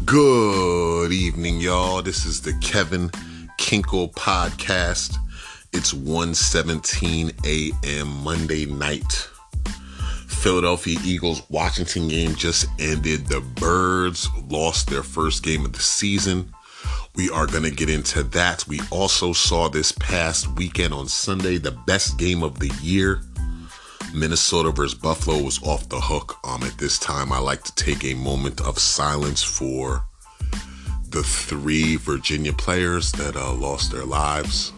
Good evening, y'all. This is the Kevin Kinkle podcast. It's 1:17 a.m. Monday night. Philadelphia Eagles Washington game just ended. The Birds lost their first game of the season. We are going to get into that. We also saw this past weekend on Sunday the best game of the year. Minnesota versus Buffalo was off the hook. At this time, I like to take a moment of silence for the 3 Virginia players that lost their lives.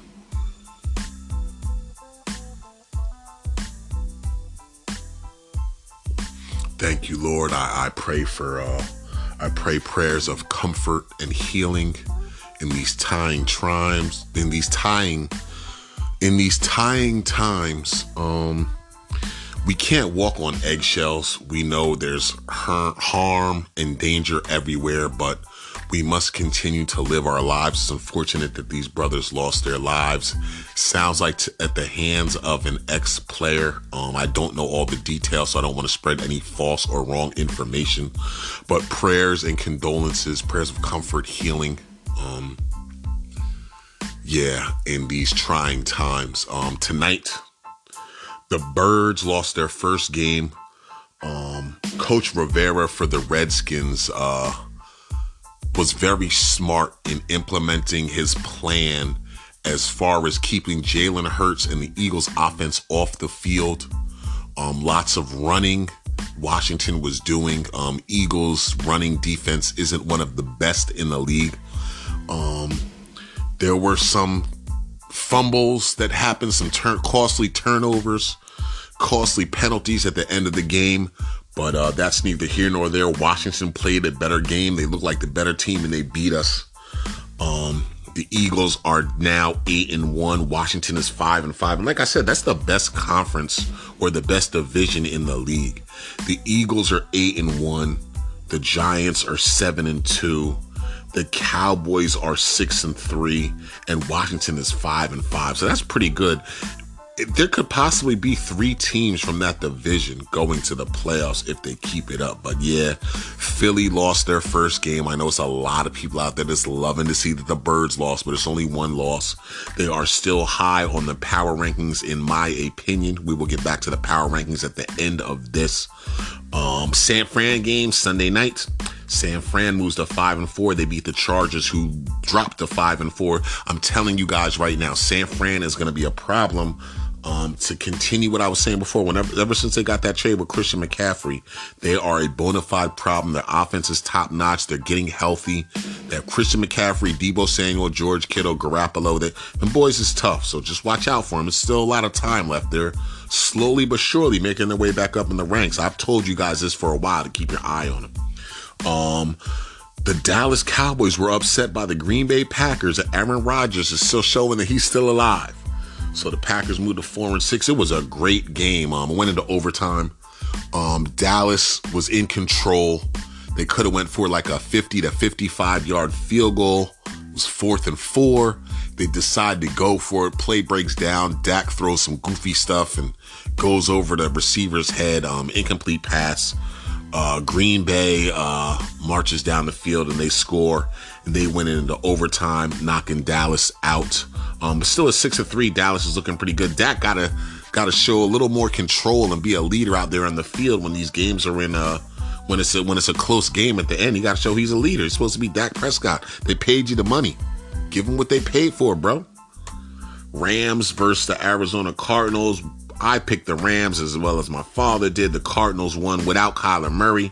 Thank you, Lord. I pray prayers of comfort and healing in these trying times. In these trying times. We can't walk on eggshells. We know there's harm and danger everywhere, but we must continue to live our lives. It's unfortunate that these brothers lost their lives. Sounds like at the hands of an ex-player. I don't know all the details, so I don't want to spread any false or wrong information. But prayers and condolences, prayers of comfort, healing. In these trying times. Tonight, the Birds lost their first game. Coach Rivera for the Redskins was very smart in implementing his plan as far as keeping Jalen Hurts and the Eagles offense off the field. Lots of running Washington was doing. Eagles running defense isn't one of the best in the league. There were some fumbles that happened, some costly turnovers, costly penalties at the end of the game. But that's neither here nor there. Washington played a better game. They look like the better team, and they beat us. The Eagles are now 8-1. Washington is 5-5. And like I said, that's the best conference or the best division in the league. The Eagles are 8-1. The Giants are 7-2. The Cowboys are 6-3. And Washington is 5-5. So that's pretty good. There could possibly be 3 teams from that division going to the playoffs if they keep it up. But yeah, Philly lost their first game. I know it's a lot of people out there that's loving to see that the Birds lost, but it's only one loss. They are still high on the power rankings, in my opinion. We will get back to the power rankings at the end of this. San Fran game Sunday night. San Fran moves to 5-4. They beat the Chargers, who dropped to 5-4. I'm telling you guys right now, San Fran is going to be a problem. To continue what I was saying before, ever since they got that trade with Christian McCaffrey, they are a bona fide problem. Their offense is top notch. They're getting healthy. They have Christian McCaffrey, Deebo Samuel, George Kittle, Garoppolo. Them boys is tough, so just watch out for them. There's still a lot of time left. They're slowly but surely making their way back up in the ranks. I've told you guys this for a while to keep your eye on them. The Dallas Cowboys were upset by the Green Bay Packers. Aaron Rodgers is still showing that he's still alive. So the Packers moved to 4-6. It was a great game. It went into overtime. Dallas was in control. They could have went for like a 50 to 55 yard field goal. It was 4th and 4. They decide to go for it. Play breaks down. Dak throws some goofy stuff and goes over the receiver's head. Incomplete pass. Green Bay marches down the field and they score, and they went into overtime, knocking Dallas out. But still at 6-3, Dallas is looking pretty good. Dak gotta show a little more control and be a leader out there on the field when these games are in when it's a close game at the end. You gotta show he's a leader. It's supposed to be Dak Prescott. They paid you the money. Give them what they paid for, bro. Rams versus the Arizona Cardinals. I picked the Rams as well as my father did. The Cardinals won without Kyler Murray.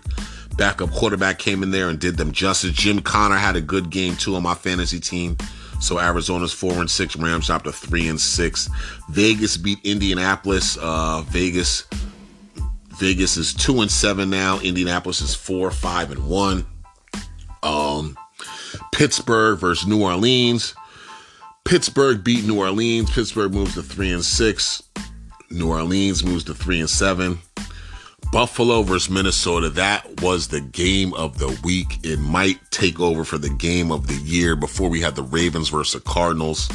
Backup quarterback came in there and did them justice. Jim Connor had a good game too on my fantasy team. So Arizona's 4-6. Rams dropped to 3-6. Vegas beat Indianapolis. Vegas is 2-7 now. Indianapolis is 4-5-1. Pittsburgh versus New Orleans. Pittsburgh beat New Orleans. Pittsburgh moves to 3-6. New Orleans moves to 3-7. Buffalo versus Minnesota. That was the game of the week. It might take over for the game of the year before we had the Ravens versus the Cardinals.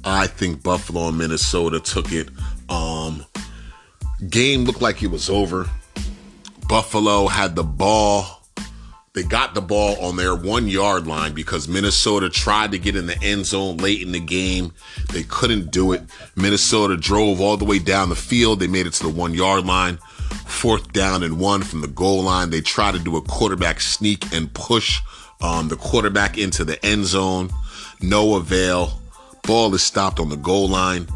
I think Buffalo and Minnesota took it. Game looked like it was over. Buffalo had the ball They got the ball on their 1 yard line because Minnesota tried to get in the end zone late in the game. They couldn't do it. Minnesota drove all the way down the field. They made it to the 1 yard line. 4th down and 1 from the goal line. They tried to do a quarterback sneak and push the quarterback into the end zone. No avail. Ball is stopped on the goal line.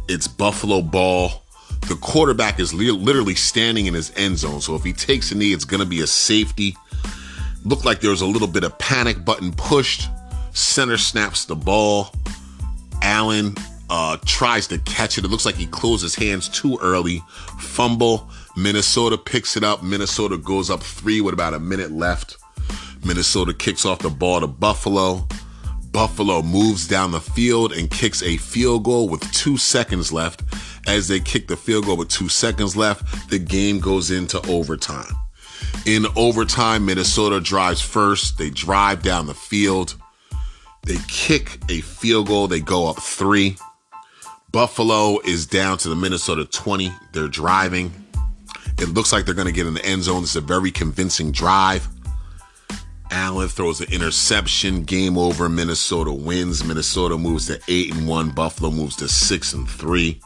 It's Buffalo ball. The quarterback is literally standing in his end zone. So if he takes a knee, it's going to be a safety. Looked like there was a little bit of panic, button pushed. Center snaps the ball. Allen tries to catch it. It looks like he closed his hands too early. Fumble. Minnesota picks it up. Minnesota goes up 3 with about a minute left. Minnesota kicks off the ball to Buffalo. Buffalo moves down the field and kicks a field goal with 2 seconds left. As they kick the field goal with 2 seconds left, the game goes into overtime. In overtime, Minnesota drives first. They drive down the field. They kick a field goal. They go up 3. Buffalo is down to the Minnesota 20. They're driving. It looks like they're going to get in the end zone. It's a very convincing drive. Allen throws an interception. Game over. Minnesota wins. Minnesota moves to 8-1. Buffalo moves to 6-3.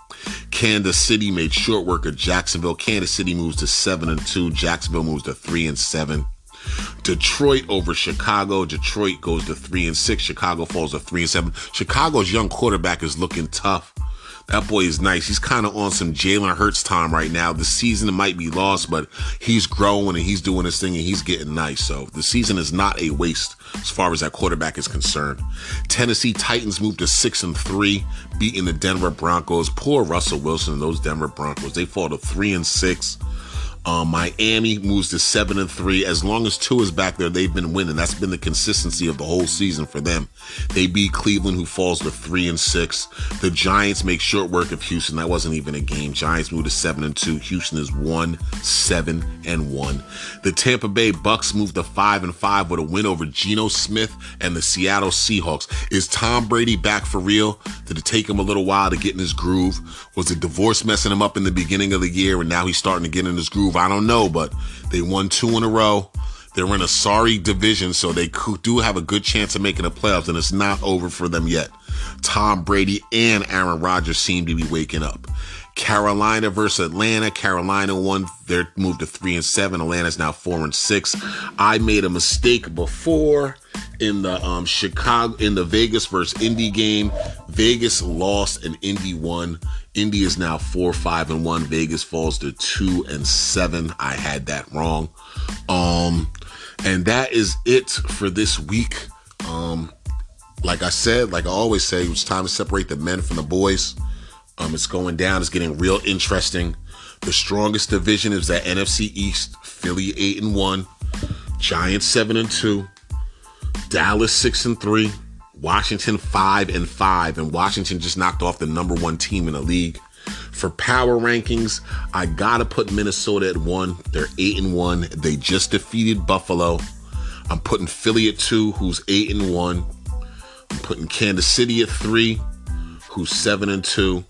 Kansas City made short work of Jacksonville. Kansas City moves to 7-2. Jacksonville moves to 3-7. Detroit over Chicago. Detroit goes to 3-6. Chicago falls to 3-7. Chicago's young quarterback is looking tough. That boy is nice. He's kind of on some Jalen Hurts time right now. The season might be lost, but he's growing and he's doing his thing and he's getting nice. So the season is not a waste as far as that quarterback is concerned. Tennessee Titans moved to 6-3, beating the Denver Broncos. Poor Russell Wilson and those Denver Broncos. They fall to 3-6. Miami moves to 7-3. As long as Tua is back there, they've been winning. That's been the consistency of the whole season for them. They beat Cleveland, who falls to 3-6. The Giants make short work of Houston. That wasn't even a game. Giants move to 7-2. Houston is 1-7-1. The Tampa Bay Bucks move to 5-5 with a win over Geno Smith and the Seattle Seahawks. Is Tom Brady back for real? Did it take him a little while to get in his groove? Was the divorce messing him up in the beginning of the year and now he's starting to get in his groove? I don't know, but they won 2 in a row. They're in a sorry division, so they do have a good chance of making the playoffs, and it's not over for them yet. Tom Brady and Aaron Rodgers seem to be waking up. Carolina versus Atlanta. Carolina won their move to 3-7. Atlanta's now 4-6. I made a mistake before in the Vegas versus Indy game. Vegas lost and Indy won. Indy is now 4-5-1. Vegas falls to 2-7. I had that wrong. And that is it for this week. Like I said, like I always say, it's time to separate the men from the boys. It's going down. It's getting real interesting. The strongest division is the NFC East. Philly 8-1, Giants 7-2, Dallas 6-3, Washington 5-5, and Washington just knocked off the number 1 team in the league. For power rankings, I gotta put Minnesota at 1. They're 8-1. They just defeated Buffalo. I'm putting Philly at 2, who's 8-1. I'm putting Kansas City at 3, who's 7-2.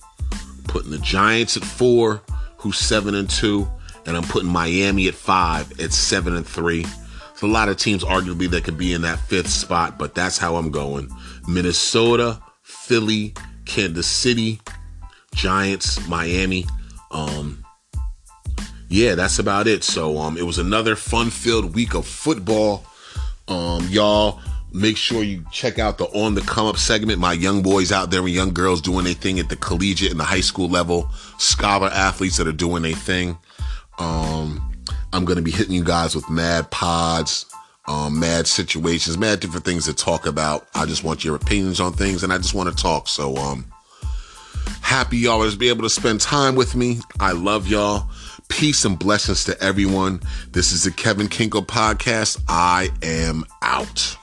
Putting the Giants at 4, who's 7-2, and I'm putting Miami at 5 at 7-3. There's a lot of teams arguably that could be in that 5th spot, but that's how I'm going. Minnesota, Philly, Kansas City, Giants, Miami. Yeah, that's about it. So it was another fun-filled week of football. Y'all, make sure you check out the On the Come Up segment. My young boys out there and young girls doing their thing at the collegiate and the high school level. Scholar athletes that are doing their thing. I'm going to be hitting you guys with mad pods, mad situations, mad different things to talk about. I just want your opinions on things and I just want to talk. So happy y'all to be able to spend time with me. I love y'all. Peace and blessings to everyone. This is the Kevin Kinko Podcast. I am out.